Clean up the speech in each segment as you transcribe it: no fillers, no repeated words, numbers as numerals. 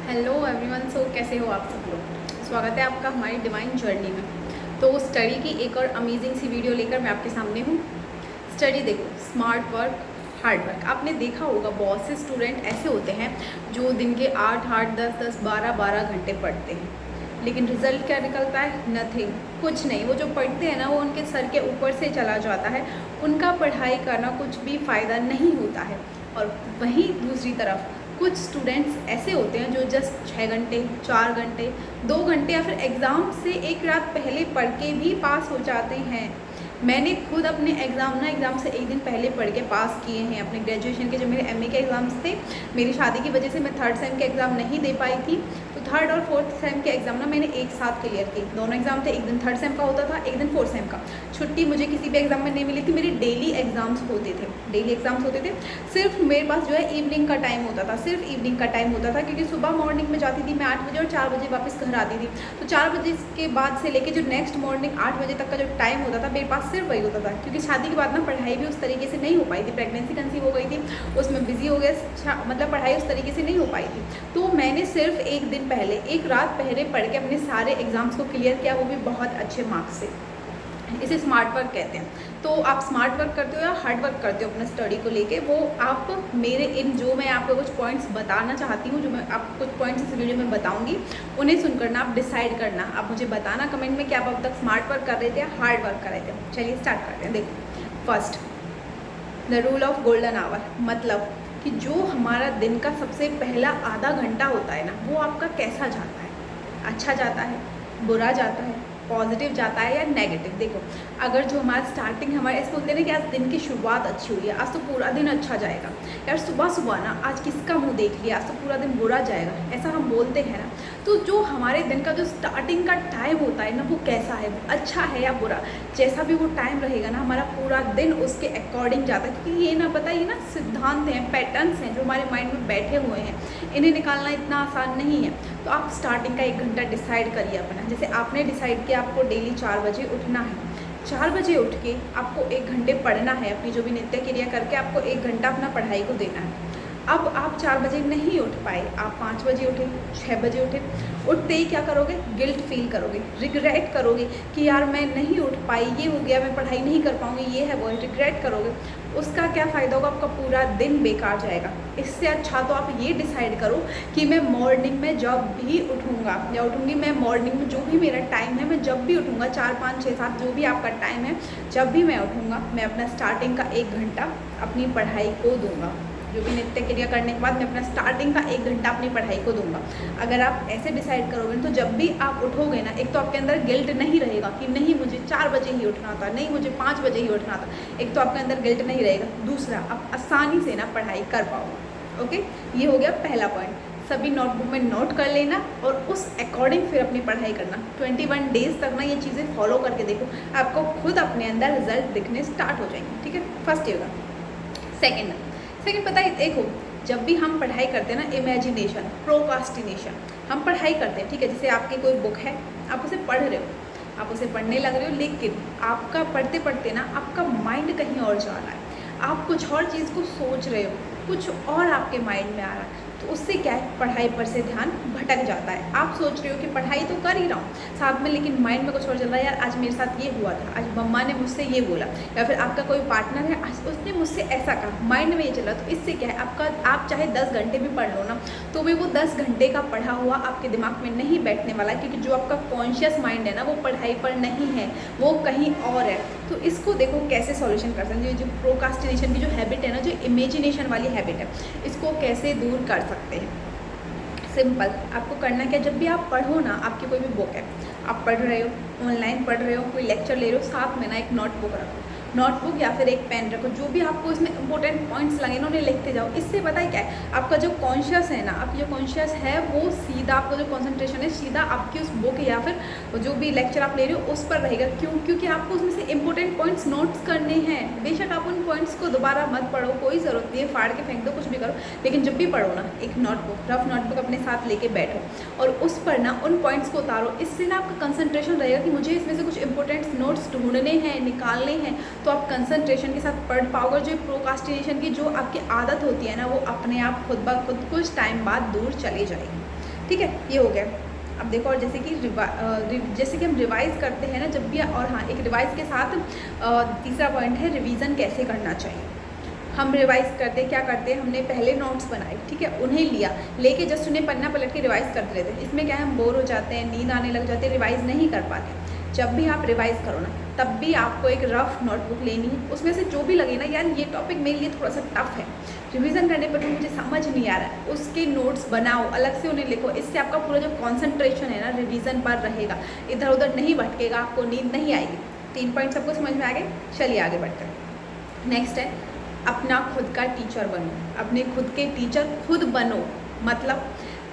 Hello everyone. सो कैसे हो आप सब लोग। स्वागत है आपका हमारी डिवाइन जर्नी में। तो स्टडी की एक और अमेजिंग सी वीडियो लेकर मैं आपके सामने हूँ। स्टडी देखो, स्मार्ट वर्क, हार्ड वर्क। आपने देखा होगा बहुत से स्टूडेंट ऐसे होते हैं जो दिन के 8-8, 10-10, 12-12 घंटे पढ़ते हैं, लेकिन रिजल्ट क्या निकलता है? नथिंग, कुछ नहीं। वो जो पढ़ते हैं ना, वो उनके सर के ऊपर से चला जाता है। उनका पढ़ाई करना कुछ भी फ़ायदा नहीं होता है। और वहीं दूसरी तरफ कुछ स्टूडेंट्स ऐसे होते हैं जो जस्ट 6 घंटे, 4 घंटे, 2 घंटे या फिर एग्ज़ाम से एक रात पहले पढ़ के भी पास हो जाते हैं। मैंने खुद अपने एग्ज़ाम से एक दिन पहले पढ़ के पास किए हैं। अपने ग्रेजुएशन के जो मेरे एमए के एग्ज़ाम्स थे, मेरी शादी की वजह से मैं थर्ड सेम के एग्ज़ाम नहीं दे पाई थी, तो थर्ड और फोर्थ सेम के एग्ज़ाम ना मैंने एक साथ क्लियर किए। दोनों एग्ज़ाम थे, एक दिन थर्ड सेम का होता था, एक दिन फोर्थ सेम का। छुट्टी मुझे किसी भी एग्ज़ाम में नहीं मिली थी। मेरे डेली एग्ज़ाम्स होते थे। सिर्फ मेरे पास जो है इवनिंग का टाइम होता था, सिर्फ इवनिंग का टाइम होता था, क्योंकि सुबह मॉर्निंग में जाती थी मैं 8 बजे और 4 बजे वापस घर आती थी। तो 4 बजे के बाद से लेके जो नेक्स्ट मॉर्निंग 8 बजे तक का जो टाइम होता था, मेरे पास सिर्फ वही होता था। क्योंकि शादी के बाद ना पढ़ाई भी उस तरीके से नहीं हो पाई थी, प्रेगनेंसी कंसीव हो गई थी, उसमें बिजी हो गया, मतलब पढ़ाई उस तरीके से नहीं हो पाई थी। तो मैंने सिर्फ एक दिन पहले, एक रात पहले पढ़ के अपने सारे एग्ज़ाम्स को क्लियर किया, वो भी बहुत अच्छे मार्क्स से। इसे स्मार्ट वर्क कहते हैं। तो आप स्मार्ट वर्क करते हो या हार्ड वर्क करते हो अपने स्टडी को लेके, वो आप मेरे इन जो मैं आपको कुछ पॉइंट्स बताना चाहती हूँ, जो मैं आपको कुछ पॉइंट्स इस वीडियो में बताऊंगी, उन्हें सुनकर ना आप डिसाइड करना। आप मुझे बताना कमेंट में कि आप अब तक स्मार्ट वर्क कर रहे थे या हार्ड वर्क कर रहे थे। चलिए स्टार्ट करते हैं। देखो, first, the rule of golden hour, मतलब कि जो हमारा दिन का सबसे पहला आधा घंटा होता है ना, वो आपका कैसा जाता है? अच्छा जाता है, बुरा जाता है, पॉजिटिव जाता है या नेगेटिव? देखो, अगर जो हमारा स्टार्टिंग, हमारे ऐसे बोलते हैं ना कि आज दिन की शुरुआत अच्छी हुई है, आज तो पूरा दिन अच्छा जाएगा। यार सुबह सुबह ना आज किसका मुंह देख लिया, आज तो पूरा दिन बुरा जाएगा, ऐसा हम बोलते हैं ना। तो जो हमारे दिन का जो स्टार्टिंग का टाइम होता है ना, वो कैसा है, वो अच्छा है या बुरा? जैसा भी वो टाइम रहेगा ना, हमारा पूरा दिन उसके अकॉर्डिंग जाता है। क्योंकि ये ना, पता, ये ना सिद्धांत हैं, पैटर्न्स हैं जो हमारे माइंड में बैठे हुए हैं, इन्हें निकालना इतना आसान नहीं है। तो आप स्टार्टिंग का 1 घंटा डिसाइड करिए अपना। जैसे आपने डिसाइड किया आपको डेली 4 बजे उठना है, 4 बजे उठ के आपको 1 घंटे पढ़ना है, अपनी जो भी नित्य क्रिया करके आपको 1 घंटा अपना पढ़ाई को देना है। अब आप 4 बजे नहीं उठ पाए, आप 5 बजे उठे, 6 बजे उठे, उठते ही क्या करोगे? गिल्ट फील करोगे, रिग्रेट करोगे कि यार मैं नहीं उठ पाई, ये हो गया, मैं पढ़ाई नहीं कर पाऊँगी, ये है वो है, रिग्रेट करोगे। उसका क्या फ़ायदा होगा? आपका पूरा दिन बेकार जाएगा। इससे अच्छा तो आप ये डिसाइड करो कि मैं मॉर्निंग में जब भी उठूँगा या उठूँगी, मैं मॉर्निंग में जो भी मेरा टाइम है, मैं जब भी उठूँगा, 4, 5, 6, 7 जो भी आपका टाइम है, जब भी मैं उठूँगा, मैं अपना स्टार्टिंग का 1 घंटा अपनी पढ़ाई को दूँगा। जो भी नित्य क्रिया करने के बाद मैं अपना स्टार्टिंग का 1 घंटा अपनी पढ़ाई को दूंगा। अगर आप ऐसे डिसाइड करोगे तो जब भी आप उठोगे ना, एक तो आपके अंदर गिल्ट नहीं रहेगा कि नहीं मुझे 4 बजे ही उठना था, नहीं मुझे 5 बजे ही उठना था। एक तो आपके अंदर गिल्ट नहीं रहेगा, दूसरा आप आसानी से ना पढ़ाई कर पाओगे। ओके, ये हो गया पहला पॉइंट। सभी नोटबुक में नोट कर लेना और उस अकॉर्डिंग फिर अपनी पढ़ाई करना। 21 डेज़ तक ना ये चीज़ें फॉलो करके देखो, आपको खुद अपने अंदर रिजल्ट दिखने स्टार्ट हो जाएंगे। ठीक है, फर्स्ट ये होगा। सेकेंड पता है, देखो, जब भी हम पढ़ाई करते हैं ना, इमेजिनेशन, प्रोकास्टिनेशन, हम पढ़ाई करते हैं, ठीक है। जैसे आपकी कोई बुक है, आप उसे पढ़ रहे हो, आप उसे पढ़ने लग रहे हो, लेकिन आपका पढ़ते पढ़ते ना आपका माइंड कहीं और जा रहा है, आप कुछ और चीज़ को सोच रहे हो, कुछ और आपके माइंड में आ रहा है। तो उससे क्या है, पढ़ाई पर से ध्यान भटक जाता है। आप सोच रहे हो कि पढ़ाई तो कर ही रहा हूँ साथ में, लेकिन माइंड में कुछ और चल रहा है। यार आज मेरे साथ ये हुआ था, आज मम्मा ने मुझसे ये बोला, या फिर आपका कोई पार्टनर है, आज उसने मुझसे ऐसा कहा, माइंड में ये चला। तो इससे क्या है, आप चाहे 10 घंटे भी पढ़ लो ना, तो भी वो 10 घंटे का पढ़ा हुआ आपके दिमाग में नहीं बैठने वाला, क्योंकि जो आपका कॉन्शियस माइंड है ना, वो पढ़ाई पर नहीं है, वो कहीं और है। तो इसको देखो कैसे सॉल्यूशन कर सकते हैं। जो प्रोकास्टिनेशन की जो हैबिट है ना, जो इमेजिनेशन वाली हैबिट है, इसको कैसे दूर कर सकते हैं? सिंपल, आपको करना क्या, जब भी आप पढ़ो ना, आपकी कोई भी बुक है, आप पढ़ रहे हो, ऑनलाइन पढ़ रहे हो, कोई लेक्चर ले रहे हो, साथ में ना एक नोटबुक रखो, नोटबुक या फिर एक पेन रखो। जो भी आपको इसमें इंपॉर्टेंट पॉइंट्स लगे ना, उन्हें लिखते जाओ। इससे पता है क्या है, आपका जो कॉन्शियस है ना, आपकी जो कॉन्शियस है, वो सीधा, आपका जो कॉन्सेंट्रेशन है सीधा आपकी उस बुक या फिर जो भी लेक्चर आप ले रहे हो उस पर रहेगा। क्यों? क्योंकि आपको उसमें से इंपॉर्टेंट पॉइंट्स नोट्स करने हैं। बेशक आप उन पॉइंट्स को दोबारा मत पढ़ो, कोई ज़रूरत नहीं है, फाड़ के फेंक दो, कुछ भी करो, लेकिन जब भी पढ़ो ना, एक नोटबुक, रफ नोटबुक अपने साथ लेके बैठो और उस पर ना उन पॉइंट्स को उतारो। इससे ना आपका कंसंट्रेशन रहेगा कि मुझे इसमें से कुछ इंपॉर्टेंट नोट्स ढूंढने हैं, निकालने हैं, तो आप कंसंट्रेशन के साथ पढ़ पाओगे। जो प्रोकास्टिनेशन की जो आपकी आदत होती है ना, वो अपने आप खुद ब खुद कुछ टाइम बाद दूर चली जाएगी। ठीक है, ये हो गया। अब देखो, और जैसे कि हम रिवाइज़ करते हैं ना जब भी, और हाँ, एक रिवाइज़ के साथ तीसरा पॉइंट है रिवीजन कैसे करना चाहिए। हम रिवाइज़ करते क्या करते हैं, हमने पहले नोट्स बनाए, ठीक है, उन्हें लिया, लेके जस्ट उन्हें पन्ना पलट के रिवाइज़ करते रहते हैं। इसमें क्या है, हम बोर हो जाते हैं, नींद आने लग जाते हैं, रिवाइज़ नहीं कर पाते। जब भी आप रिवाइज़ करो ना, तब भी आपको एक रफ नोटबुक लेनी है, उसमें से जो भी लगे ना, यार ये टॉपिक मेरे लिए थोड़ा सा टफ है, रिवीजन करने पर भी मुझे समझ नहीं आ रहा है, उसके नोट्स बनाओ, अलग से उन्हें लिखो। इससे आपका पूरा जो कॉन्सेंट्रेशन है ना रिवीजन पर रहेगा, इधर उधर नहीं भटकेगा, आपको नींद नहीं आएगी। 3 पॉइंट सबको समझ में आ गए। चलिए आगे बढ़ते हैं। नेक्स्ट है अपना खुद का टीचर बनो। अपने खुद के टीचर खुद बनो, मतलब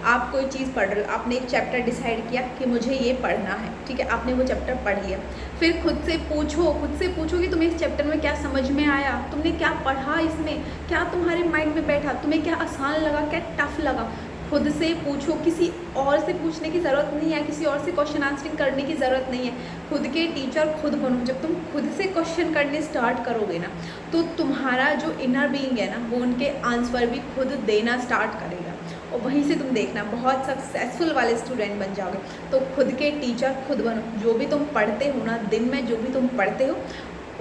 आप कोई चीज़ पढ़ रहे हो, आपने एक चैप्टर डिसाइड किया कि मुझे ये पढ़ना है, ठीक है, आपने वो चैप्टर पढ़ लिया, फिर खुद से पूछो कि तुम्हें इस चैप्टर में क्या समझ में आया, तुमने क्या पढ़ा, इसमें क्या तुम्हारे माइंड में बैठा, तुम्हें क्या आसान लगा, क्या टफ लगा। खुद से पूछो, किसी और से पूछने की ज़रूरत नहीं है, किसी और से क्वेश्चन आंसरिंग करने की ज़रूरत नहीं है। खुद के टीचर खुद बनो। जब तुम खुद से क्वेश्चन करने स्टार्ट करोगे ना, तो तुम्हारा जो इनर बीइंग है ना, वो उनके आंसर भी खुद देना स्टार्ट करेगा, और वहीं से तुम देखना बहुत सक्सेसफुल वाले स्टूडेंट बन जाओगे। तो खुद के टीचर खुद बनो। जो भी तुम पढ़ते हो ना, दिन में जो भी तुम पढ़ते हो,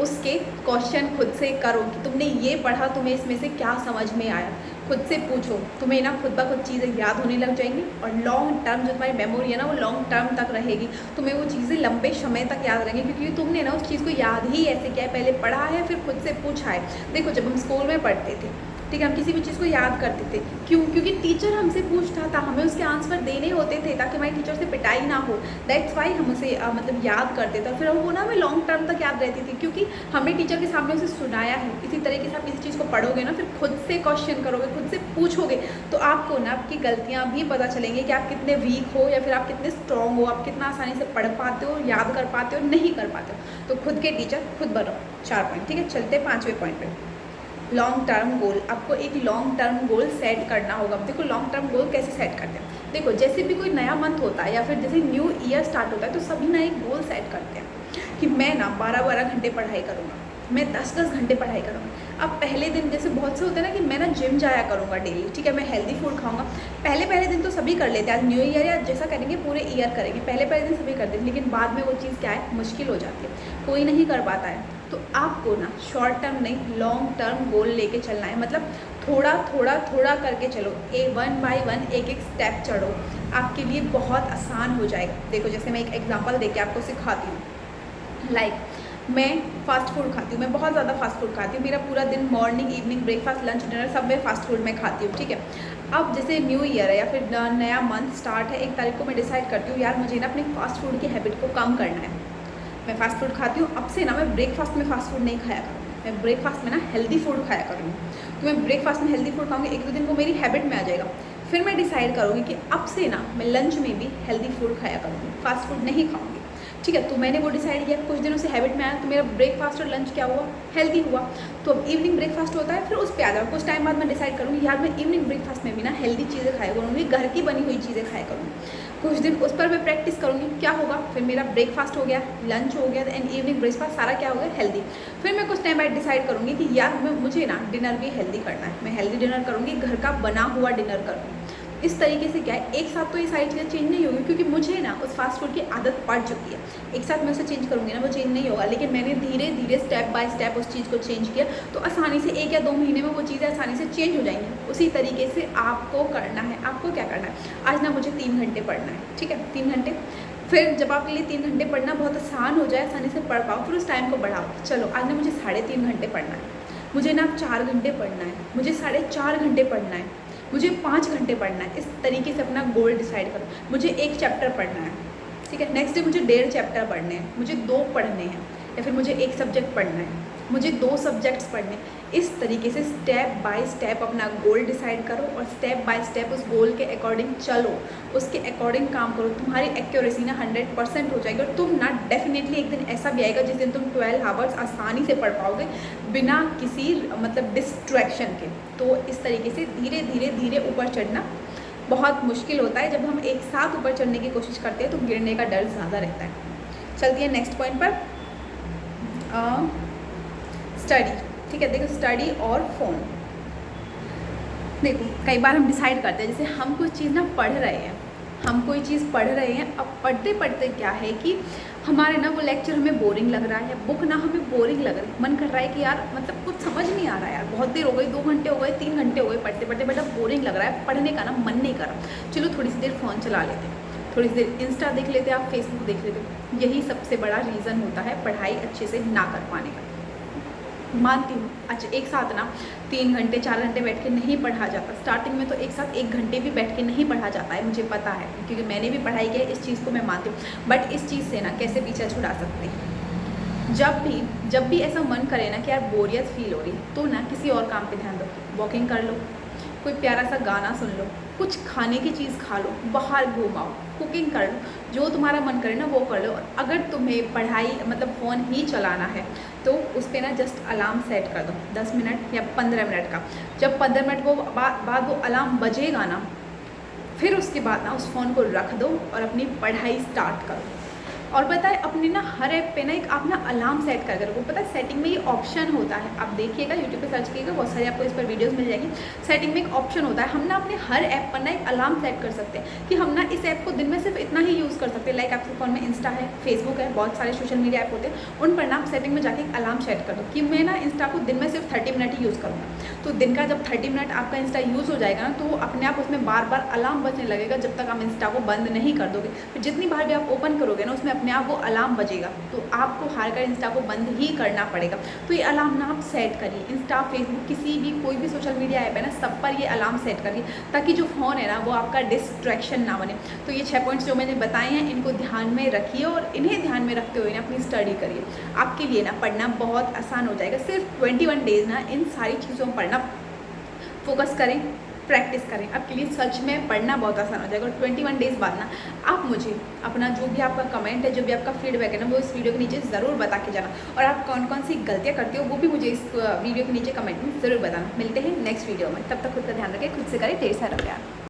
उसके क्वेश्चन खुद से करो कि तुमने ये पढ़ा, तुम्हें इसमें से क्या समझ में आया। खुद से पूछो, तुम्हें ना खुद ब खुद चीज़ें याद होने लग जाएंगी, और लॉन्ग टर्म जो तुम्हारी मेमोरी है ना, वो लॉन्ग टर्म तक रहेगी। तुम्हें वो चीज़ें लंबे समय तक याद रहेंगी, क्योंकि तुमने ना उस चीज़ को याद ही ऐसे किया है, पहले पढ़ा है फिर खुद से पूछा है। देखो, जब हम स्कूल में पढ़ते थे, ठीक है, हम किसी भी चीज़ को याद करते थे, क्योंकि टीचर हमसे पूछता था, हमें उसके आंसर देने होते थे ताकि हमारी टीचर से पिटाई ना हो। दैट्स वाई हम उसे मतलब याद करते थे, फिर वो ना हमें लॉन्ग टर्म तक याद रहती थी, क्योंकि हमने टीचर के सामने उसे सुनाया है। इसी तरीके से आप किसी चीज़ को पढ़ोगे ना, फिर खुद से क्वेश्चन करोगे, खुद से पूछोगे, तो आपको ना आपकी गलतियाँ भी पता चलेंगी कि आप कितने वीक हो या फिर आप कितने स्ट्रॉन्ग हो, आप कितना आसानी से पढ़ पाते हो, याद कर पाते हो, नहीं कर पाते हो। तो खुद के टीचर खुद बनो। 4 पॉइंट, ठीक है। चलते 5वें पॉइंट पे, लॉन्ग टर्म गोल। आपको एक लॉन्ग टर्म गोल सेट करना होगा। देखो, लॉन्ग टर्म गोल कैसे सेट करते हैं। देखो, जैसे भी कोई नया मंथ होता है या फिर जैसे न्यू ईयर स्टार्ट होता है, तो सभी ना एक गोल सेट करते हैं कि मैं ना 12-12 घंटे पढ़ाई करूँगा, मैं 10-10 घंटे पढ़ाई करूँगा। अब पहले दिन जैसे बहुत से होते हैं ना कि मैं ना जिम जाया करूँगा डेली, ठीक है, मैं हेल्दी फूड खाऊंगा। पहले दिन तो सभी कर लेते हैं, आज न्यू ईयर या जैसा करेंगे पूरे ईयर करेंगे, पहले दिन सभी करते हैं, लेकिन बाद में वो चीज़ क्या है, मुश्किल हो जाती है, कोई नहीं कर पाता है। तो आपको ना शॉर्ट टर्म नहीं, लॉन्ग टर्म गोल लेके चलना है। मतलब थोड़ा करके चलो, 1 बाय 1 एक स्टेप चढ़ो, आपके लिए बहुत आसान हो जाएगा। देखो, जैसे मैं एक एग्जांपल देके आपको सिखाती हूँ। मैं फ़ास्ट फूड खाती हूँ, मैं बहुत ज़्यादा फ़ास्ट फूड खाती हूँ। मेरा पूरा दिन morning, evening, breakfast, lunch, dinner सब मैं फ़ास्ट फूड में खाती हूँ, ठीक है। अब जैसे न्यू ईयर है या फिर नया मंथ स्टार्ट है, 1 तारीख को मैं डिसाइड करती हूँ, यार मुझे ना अपने फ़ास्ट फूड की हैबिट को कम करना है। मैं फ़ास्ट फूड खाती हूँ, अब से ना मैं ब्रेकफास्ट में फ़ास्ट फूड नहीं खाया करूँगी, मैं ब्रेकफास्ट में ना हेल्दी फूड खाया करूँगी। तो मैं ब्रेकफास्ट में हेल्दी फूड खाऊंगी, 1-2 दिन को मेरी हैबिट में आ जाएगा। फिर मैं डिसाइड करूँगी कि अब से ना मैं लंच में भी हेल्दी फूड खाया करूँगी, फ़ास्ट फूड नहीं खाऊँगी, ठीक है। तो मैंने वो डिसाइड किया, कुछ दिनों से हैबिट में आया, तो मेरा ब्रेकफास्ट और लंच क्या हुआ, हेल्दी हुआ। तो अब इवनिंग ब्रेकफास्ट होता है, फिर उस पर आ जाओ। कुछ टाइम बाद मैं डिसाइड करूँगी, यार मैं इवनिंग ब्रेकफास्ट में भी ना हेल्दी चीज़ें खाया करूँगी, घर की बनी हुई चीज़ें खाया करूँगी। कुछ दिन उस पर मैं प्रैक्टिस करूँगी, क्या होगा, फिर मेरा ब्रेकफास्ट हो गया, लंच हो गया, एंड इवनिंग ब्रेकफास्ट सारा क्या हो गया, हेल्दी। फिर मैं कुछ टाइम बाद डिसाइड करूँगी कि यार मुझे ना डिनर भी हेल्दी करना है, मैं हेल्दी डिनर करूँगी, घर का बना हुआ डिनर करूँगी। इस तरीके से क्या है, एक साथ तो ये सारी चीज़ें चेंज नहीं होगी, क्योंकि मुझे ना उस फास्ट फूड की आदत पड़ चुकी है। एक साथ मैं उसे चेंज करूँगी ना, वो चेंज नहीं होगा, लेकिन मैंने धीरे धीरे स्टेप बाय स्टेप उस चीज़ को चेंज किया, तो आसानी से 1 या 2 महीने में वो चीज़ें आसानी से चेंज हो जाएंगी। उसी तरीके से आपको करना है। आपको क्या करना है, आज ना मुझे 3 घंटे पढ़ना है, ठीक है, 3 घंटे। फिर जब आपके लिए 3 घंटे पढ़ना बहुत आसान हो जाए, आसानी से पढ़ पाओ, फिर उस टाइम को बढ़ाओ। चलो, आज ना मुझे 3.5 घंटे पढ़ना है, मुझे ना 4 घंटे पढ़ना है, मुझे 4.5 घंटे पढ़ना है, मुझे 5 घंटे पढ़ना है। इस तरीके से अपना गोल डिसाइड करो। मुझे 1 चैप्टर पढ़ना है, ठीक है, नेक्स्ट डे मुझे 1.5 चैप्टर पढ़ने हैं, मुझे 2 पढ़ने हैं, या फिर मुझे 1 सब्जेक्ट पढ़ना है, मुझे 2 सब्जेक्ट्स पढ़ने। इस तरीके से स्टेप बाय स्टेप अपना गोल डिसाइड करो, और स्टेप बाय स्टेप उस गोल के अकॉर्डिंग चलो, उसके अकॉर्डिंग काम करो। तुम्हारी एक्यूरेसी ना 100% हो जाएगी, और तुम ना डेफिनेटली एक दिन ऐसा भी आएगा जिस दिन तुम 12 आवर्स आसानी से पढ़ पाओगे, बिना किसी मतलब डिस्ट्रैक्शन के। तो इस तरीके से धीरे धीरे ऊपर चढ़ना बहुत मुश्किल होता है। जब हम एक साथ ऊपर चढ़ने की कोशिश करते हैं तो गिरने का डर ज़्यादा रहता है। चलती है नेक्स्ट पॉइंट पर, स्टडी, ठीक है। देखो, स्टडी और फ़ोन, देखो कई बार हम डिसाइड करते हैं, जैसे हम कुछ चीज़ ना पढ़ रहे हैं, हम कोई चीज़ पढ़ रहे हैं, अब पढ़ते पढ़ते क्या है कि हमारे ना वो लेक्चर हमें बोरिंग लग रहा है, बुक ना हमें बोरिंग लग रही है, मन कर रहा है कि यार मतलब कुछ समझ नहीं आ रहा है यार, बहुत देर हो गई, 2 घंटे हो गए, 3 घंटे हो गए पढ़ते पढ़ते, बट अब बोरिंग लग रहा है, पढ़ने का ना मन नहीं कर रहा, चलो थोड़ी सी देर फ़ोन चला लेते हैं, थोड़ी सी देर इंस्टा देख लेते हैं, आप फेसबुक देख लेते हो। यही सबसे बड़ा रीज़न होता है पढ़ाई अच्छे से ना कर पाने का। मानती हूँ अच्छा एक साथ ना 3 घंटे 4 घंटे बैठ के नहीं पढ़ा जाता, स्टार्टिंग में तो एक साथ 1 घंटे भी बैठ के नहीं पढ़ा जाता है, मुझे पता है क्योंकि मैंने भी पढ़ाई की है, इस चीज़ को मैं मानती हूँ। बट इस चीज़ से ना कैसे पीछा छुड़ा सकते हैं, जब भी ऐसा मन करे ना कि यार बोरियत फील हो रही है, तो ना किसी और काम पे ध्यान दो, वॉकिंग कर लो, कोई प्यारा सा गाना सुन लो, कुछ खाने की चीज़ खा लो, बाहर घूमाओ, कुकिंग कर लो, जो तुम्हारा मन करे ना वो कर लो। और अगर तुम्हें पढ़ाई मतलब फ़ोन ही चलाना है तो उस पर ना जस्ट अलार्म सेट कर दो 10 मिनट या 15 मिनट का। जब 15 मिनट को बाद वो अलार्म बजेगा ना, फिर उसके बाद ना उस फ़ोन को रख दो और अपनी पढ़ाई स्टार्ट करो। और पता है अपने ना हर ऐप पे ना एक आप ना अलार्म सेट करके रखो। पता है सेटिंग में ये ऑप्शन होता है, आप देखिएगा यूट्यूब पे सर्च कीजिएगा, बहुत सारी आपको इस पर वीडियोस मिल जाएगी। सेटिंग में एक ऑप्शन होता है, हम ना अपने हर ऐप पर ना एक अलार्म सेट कर सकते हैं कि हम ना इस ऐप को दिन में सिर्फ इतना ही यूज़ कर सकते हैं। लाइक आपके फ़ोन में इंस्टा है, फेसबुक है, बहुत सारे सोशल मीडिया ऐप होते हैं, उन पर ना आप सेटिंग में जाके एक अलार्म सेट कर दो कि मैं ना इंस्टा को दिन में सिर्फ 30 मिनट ही यूज़ करूँगा। तो दिन का जब 30 मिनट आपका इंस्टा यूज़ हो जाएगा ना, तो वो अपने आप उसमें बार बार अलार्म बजने लगेगा जब तक आप इंस्टा को बंद नहीं कर दोगे। फिर जितनी बार भी आप ओपन करोगे ना, उसमें अपने आप वो अलार्म बजेगा, तो आपको हार कर इंस्टा को बंद ही करना पड़ेगा। तो ये अलार्म ना आप सेट करिए, इंस्टा, फेसबुक, किसी भी कोई भी सोशल मीडिया ऐप है ना, सब पर ये अलार्म सेट करिए, ताकि जो फ़ोन है ना वो आपका डिस्ट्रैक्शन ना बने। तो ये 6 पॉइंट्स जो मैंने बताए हैं, इनको ध्यान में रखिए और इन्हें ध्यान में रखते हुए ना अपनी स्टडी करिए। आपके लिए ना पढ़ना बहुत आसान हो जाएगा। सिर्फ 21 डेज़ ना इन सारी चीज़ों पर ना फोकस करें, प्रैक्टिस करें, आपके लिए सच में पढ़ना बहुत आसान हो जाएगा। और 21 डेज़ बाद ना आप मुझे अपना जो भी आपका कमेंट है, जो भी आपका फीडबैक है ना, वो इस वीडियो के नीचे ज़रूर बता के जाना। और आप कौन कौन सी गलतियाँ करते हो वो भी मुझे इस वीडियो के नीचे कमेंट में ज़रूर बताना। मिलते हैं नेक्स्ट वीडियो में, तब तक खुद का ध्यान रखें, खुद से करें ढेर सारा प्यार।